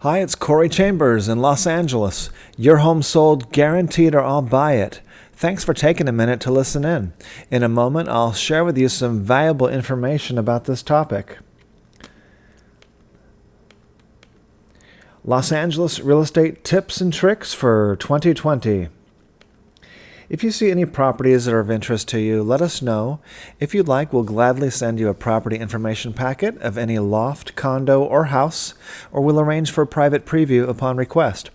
Hi, it's Corey Chambers in Los Angeles. Your home sold guaranteed or I'll buy it. Thanks for taking a minute to listen in. In a moment, I'll share with you some valuable information about this topic. Los Angeles real estate tips and tricks for 2020. If you see any properties that are of interest to you, let us know. If you'd like, we'll gladly send you a property information packet of any loft, condo, or house, or we'll arrange for a private preview upon request.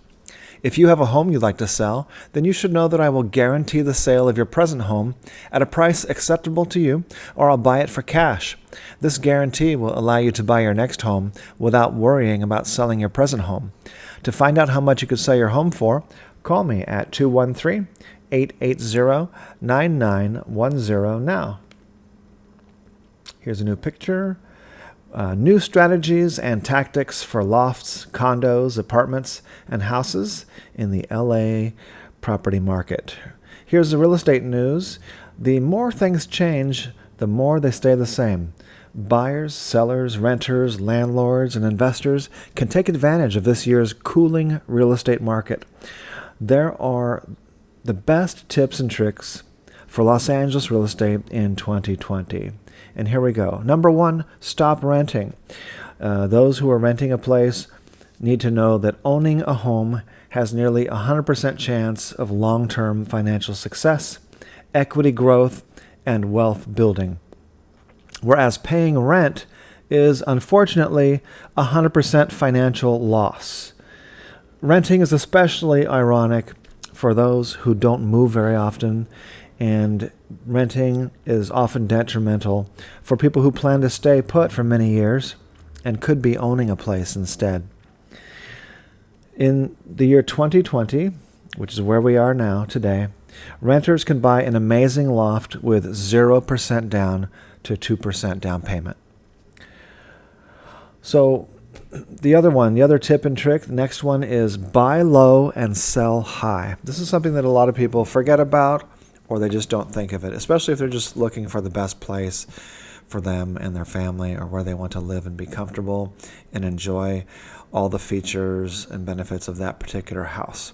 If you have a home you'd like to sell, then you should know that I will guarantee the sale of your present home at a price acceptable to you, or I'll buy it for cash. This guarantee will allow you to buy your next home without worrying about selling your present home. To find out how much you could sell your home for, call me at 213-880-9910 now. Here's a new picture. New strategies and tactics for lofts, condos, apartments, and houses in the LA property market. Here's the real estate news. The more things change, the more they stay the same. Buyers, sellers, renters, landlords, and investors can take advantage of this year's cooling real estate market. There are the best tips and tricks for Los Angeles real estate in 2020. And here we go. Number one, stop renting. Those who are renting a place need to know that owning a home has nearly 100% chance of long-term financial success, equity growth, and wealth building. Whereas paying rent is unfortunately 100% financial loss. Renting is especially ironic for those who don't move very often, and renting is often detrimental for people who plan to stay put for many years and could be owning a place instead. In the year 2020, which is where we are now today, renters can buy an amazing loft with 0% down to 2% down payment. So the other tip and trick, the next one is buy low and sell high. This is something that a lot of people forget about, or they just don't think of it, especially if they're just looking for the best place for them and their family, or where they want to live and be comfortable and enjoy all the features and benefits of that particular house.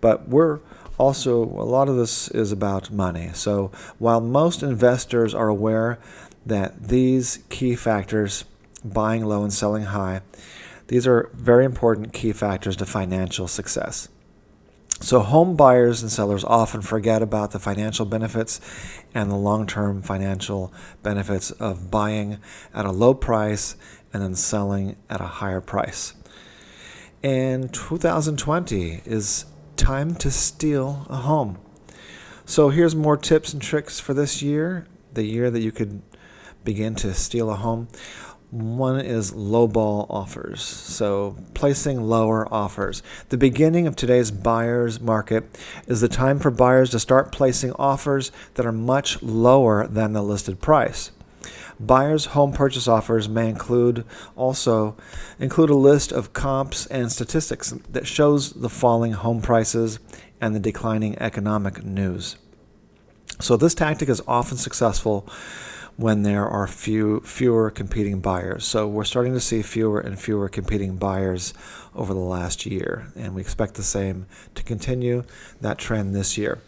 But a lot of this is about money. So while most investors are aware that these key factors, buying low and selling high, these are very important key factors to financial success. So home buyers and sellers often forget about the financial benefits and the long-term financial benefits of buying at a low price and then selling at a higher price. And 2020 is time to steal a home. So here's more tips and tricks for this year, the year that you could begin to steal a home. One is lowball offers, so placing lower offers. The beginning of today's buyer's market is the time for buyers to start placing offers that are much lower than the listed price. Buyers' home purchase offers may include a list of comps and statistics that shows the falling home prices and the declining economic news. So this tactic is often successful when there are fewer competing buyers. So we're starting to see fewer and fewer competing buyers over the last year, and we expect the same to continue that trend this year.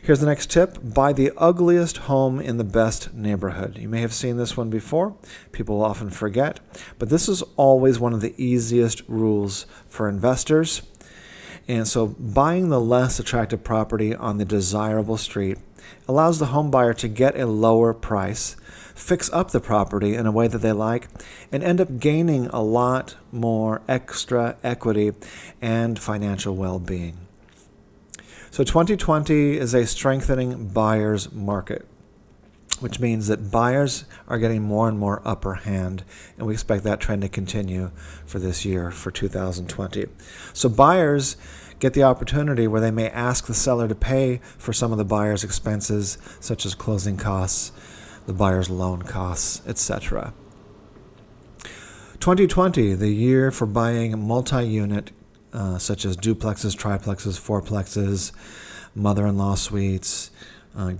Here's the next tip. Buy the ugliest home in the best neighborhood. You may have seen this one before. People often forget, but this is always one of the easiest rules for investors. And so buying the less attractive property on the desirable street allows the home buyer to get a lower price, fix up the property in a way that they like, and end up gaining a lot more extra equity and financial well-being. So 2020 is a strengthening buyer's market, which means that buyers are getting more and more upper hand, and we expect that trend to continue for this year, for 2020. So buyers get the opportunity where they may ask the seller to pay for some of the buyer's expenses, such as closing costs, the buyer's loan costs, etc. 2020, the year for buying multi-unit, such as duplexes, triplexes, fourplexes, mother-in-law suites,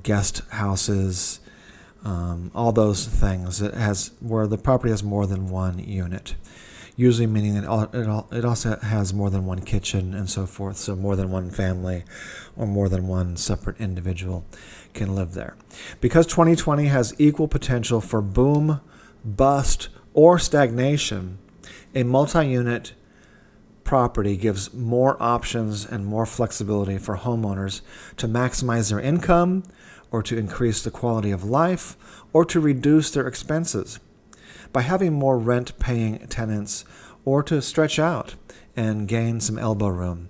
guest houses, all those things. Where the property has more than one unit. usually meaning that it also has more than one kitchen and so forth, so more than one family or more than one separate individual can live there. Because 2020 has equal potential for boom, bust, or stagnation, a multi-unit property gives more options and more flexibility for homeowners to maximize their income or to increase the quality of life or to reduce their expenses by having more rent-paying tenants or to stretch out and gain some elbow room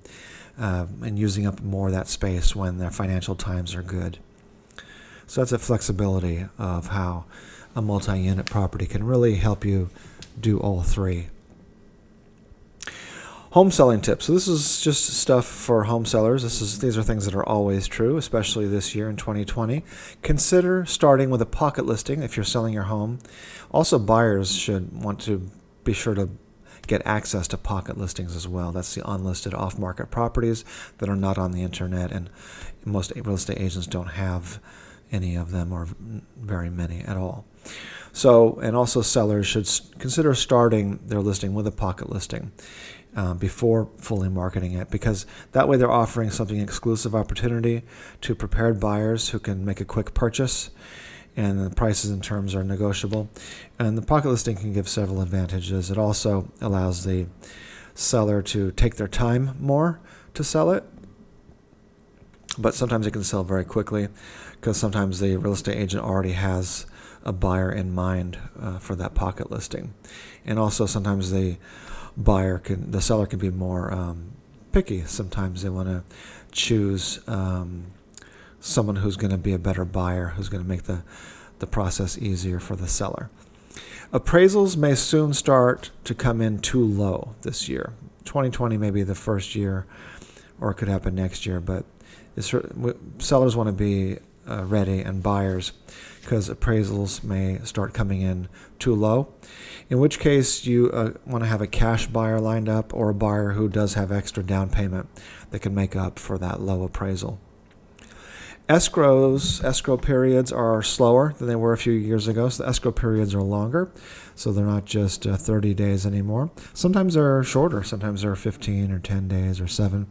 and using up more of that space when their financial times are good. So that's a flexibility of how a multi-unit property can really help you do all three. Home selling tips. So this is just stuff for home sellers. These are things that are always true, especially this year in 2020. Consider starting with a pocket listing if you're selling your home. Also, buyers should want to be sure to get access to pocket listings as well. That's the unlisted off-market properties that are not on the internet, and most real estate agents don't have any of them or very many at all. So, and also sellers should consider starting their listing with a pocket listing before fully marketing it, because that way they're offering something exclusive opportunity to prepared buyers who can make a quick purchase, and the prices and terms are negotiable. And the pocket listing can give several advantages. It also allows the seller to take their time more to sell it, but sometimes it can sell very quickly because sometimes the real estate agent already has a buyer in mind for that pocket listing. And also sometimes the seller can be more picky. Sometimes they want to choose someone who's going to be a better buyer, who's going to make the process easier for the seller. Appraisals may soon start to come in too low this year. 2020 may be the first year, or it could happen next year, but sellers want to be ready, and buyers, because appraisals may start coming in too low, in which case you want to have a cash buyer lined up or a buyer who does have extra down payment that can make up for that low appraisal. Escrow periods are slower than they were a few years ago, so the escrow periods are longer, so they're not just 30 days anymore. Sometimes they're shorter, sometimes they're 15 or 10 days or 7,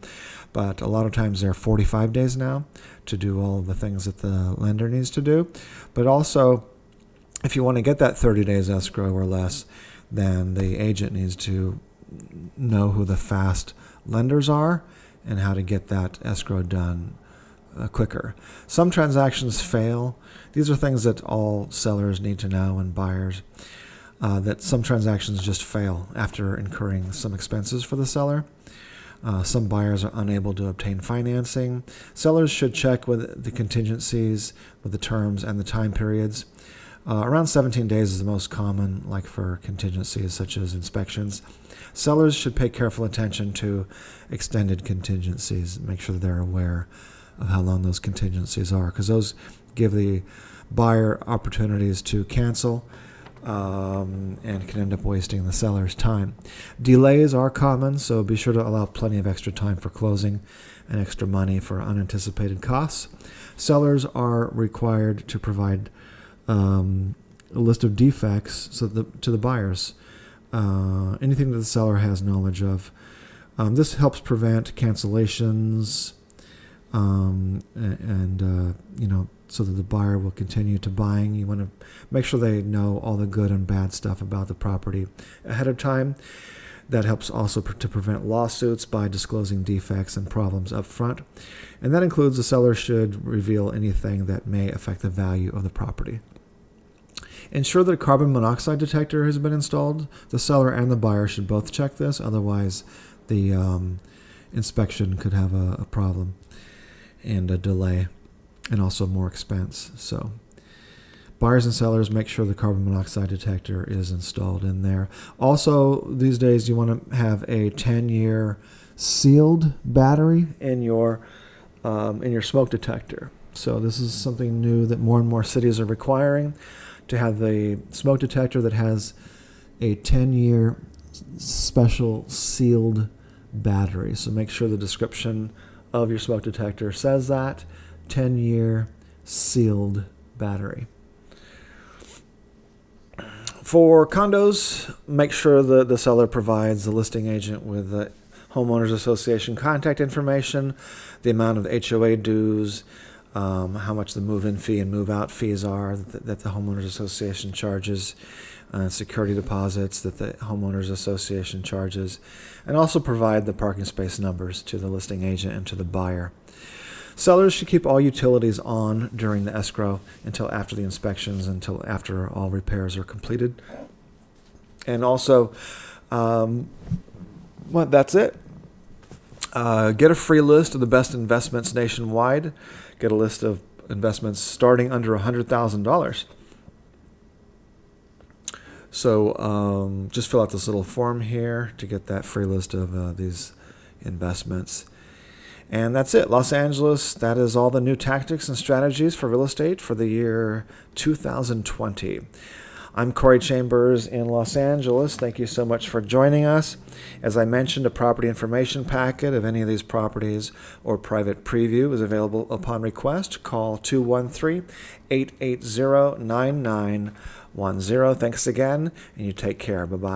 but a lot of times they're 45 days now to do all the things that the lender needs to do. But also, if you want to get that 30 days escrow or less, then the agent needs to know who the fast lenders are and how to get that escrow done quicker. Some transactions fail. These are things that all sellers need to know, and buyers, that some transactions just fail after incurring some expenses for the seller. Some buyers are unable to obtain financing. Sellers should check with the contingencies, with the terms and the time periods. Around 17 days is the most common, like for contingencies such as inspections. Sellers should pay careful attention to extended contingencies, make sure they're aware of how long those contingencies are, because those give the buyer opportunities to cancel and can end up wasting the seller's time. Delays are common, so be sure to allow plenty of extra time for closing and extra money for unanticipated costs. Sellers are required to provide a list of defects to the buyers, anything that the seller has knowledge of. This helps prevent cancellations, so that the buyer will continue to buying. You want to make sure they know all the good and bad stuff about the property ahead of time. That helps also to prevent lawsuits by disclosing defects and problems up front. And that includes the seller should reveal anything that may affect the value of the property. Ensure that a carbon monoxide detector has been installed. The seller and the buyer should both check this, otherwise the inspection could have a problem and a delay, and also more expense. So buyers and sellers, make sure the carbon monoxide detector is installed in there. Also, these days you want to have a 10-year sealed battery in your smoke detector. So this is something new that more and more cities are requiring, to have the smoke detector that has a 10-year special sealed battery. So make sure the description of your smoke detector says that 10-year sealed battery. For condos, make sure that the seller provides the listing agent with the homeowners association contact information, the amount of HOA dues, how much the move-in fee and move-out fees are that the homeowners association charges, security deposits that the homeowners association charges, and also provide the parking space numbers to the listing agent and to the buyer. Sellers should keep all utilities on during the escrow until after the inspections, until after all repairs are completed. And also, that's it. Get a free list of the best investments nationwide. Get a list of investments starting under $100,000. So just fill out this little form here to get that free list of these investments. And that's it. Los Angeles, that is all the new tactics and strategies for real estate for the year 2020. I'm Corey Chambers in Los Angeles. Thank you so much for joining us. As I mentioned, a property information packet of any of these properties or private preview is available upon request. Call 213-880-9910. Thanks again, and you take care. Bye-bye.